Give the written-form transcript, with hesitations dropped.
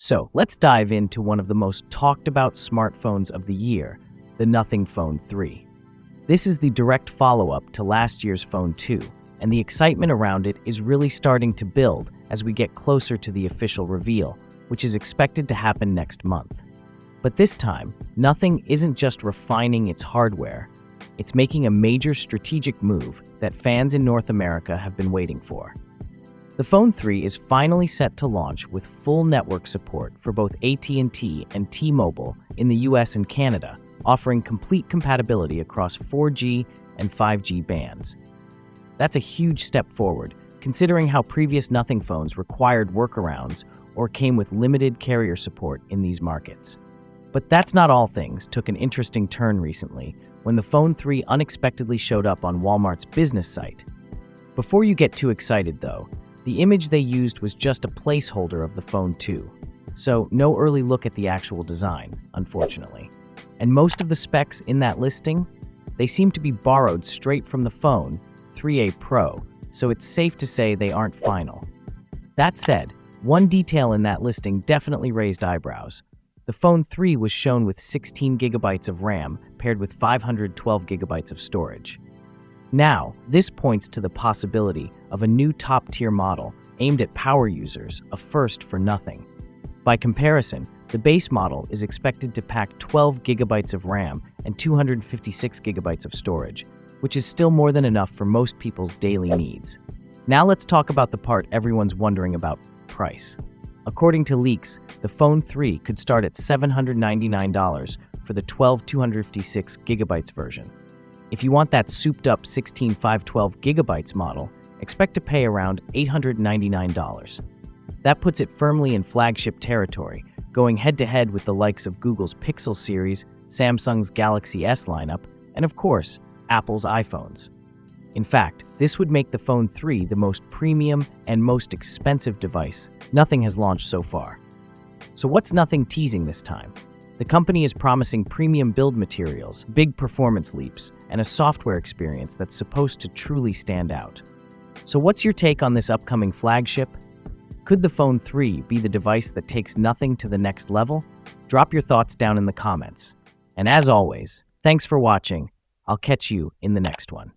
So let's dive into one of the most talked about smartphones of the year, the Nothing Phone 3. This is the direct follow-up to last year's Phone 2, and the excitement around it is really starting to build as we get closer to the official reveal, which is expected to happen next month. But this time, Nothing isn't just refining its hardware, it's making a major strategic move that fans in North America have been waiting for. The Phone 3 is finally set to launch with full network support for both AT&T and T-Mobile in the US and Canada, offering complete compatibility across 4G and 5G bands. That's a huge step forward, considering how previous Nothing phones required workarounds or came with limited carrier support in these markets. But that's not all. Things took an interesting turn recently when the Phone 3 unexpectedly showed up on Walmart's business site. Before you get too excited though, the image they used was just a placeholder of the Phone 2, so no early look at the actual design, unfortunately. And most of the specs in that listing, they seem to be borrowed straight from the Phone 3a Pro, so it's safe to say they aren't final. That said, one detail in that listing definitely raised eyebrows. The Phone 3 was shown with 16 gigabytes of RAM paired with 512 gigabytes of storage. Now, this points to the possibility of a new top-tier model aimed at power users, a first for Nothing. By comparison, the base model is expected to pack 12 gigabytes of RAM and 256 gigabytes of storage, which is still more than enough for most people's daily needs. Now let's talk about the part everyone's wondering about: price. According to leaks, the Phone 3 could start at $799 for the 256 gigabytes version. If you want that souped-up 512 gigabytes model, expect to pay around $899. That puts it firmly in flagship territory, going head-to-head with the likes of Google's Pixel series, Samsung's Galaxy S lineup, and of course, Apple's iPhones. In fact, this would make the Phone 3 the most premium and most expensive device Nothing has launched so far. So what's Nothing teasing this time? The company is promising premium build materials, big performance leaps, and a software experience that's supposed to truly stand out. So what's your take on this upcoming flagship? Could the Phone 3 be the device that takes Nothing to the next level? Drop your thoughts down in the comments. And as always, thanks for watching. I'll catch you in the next one.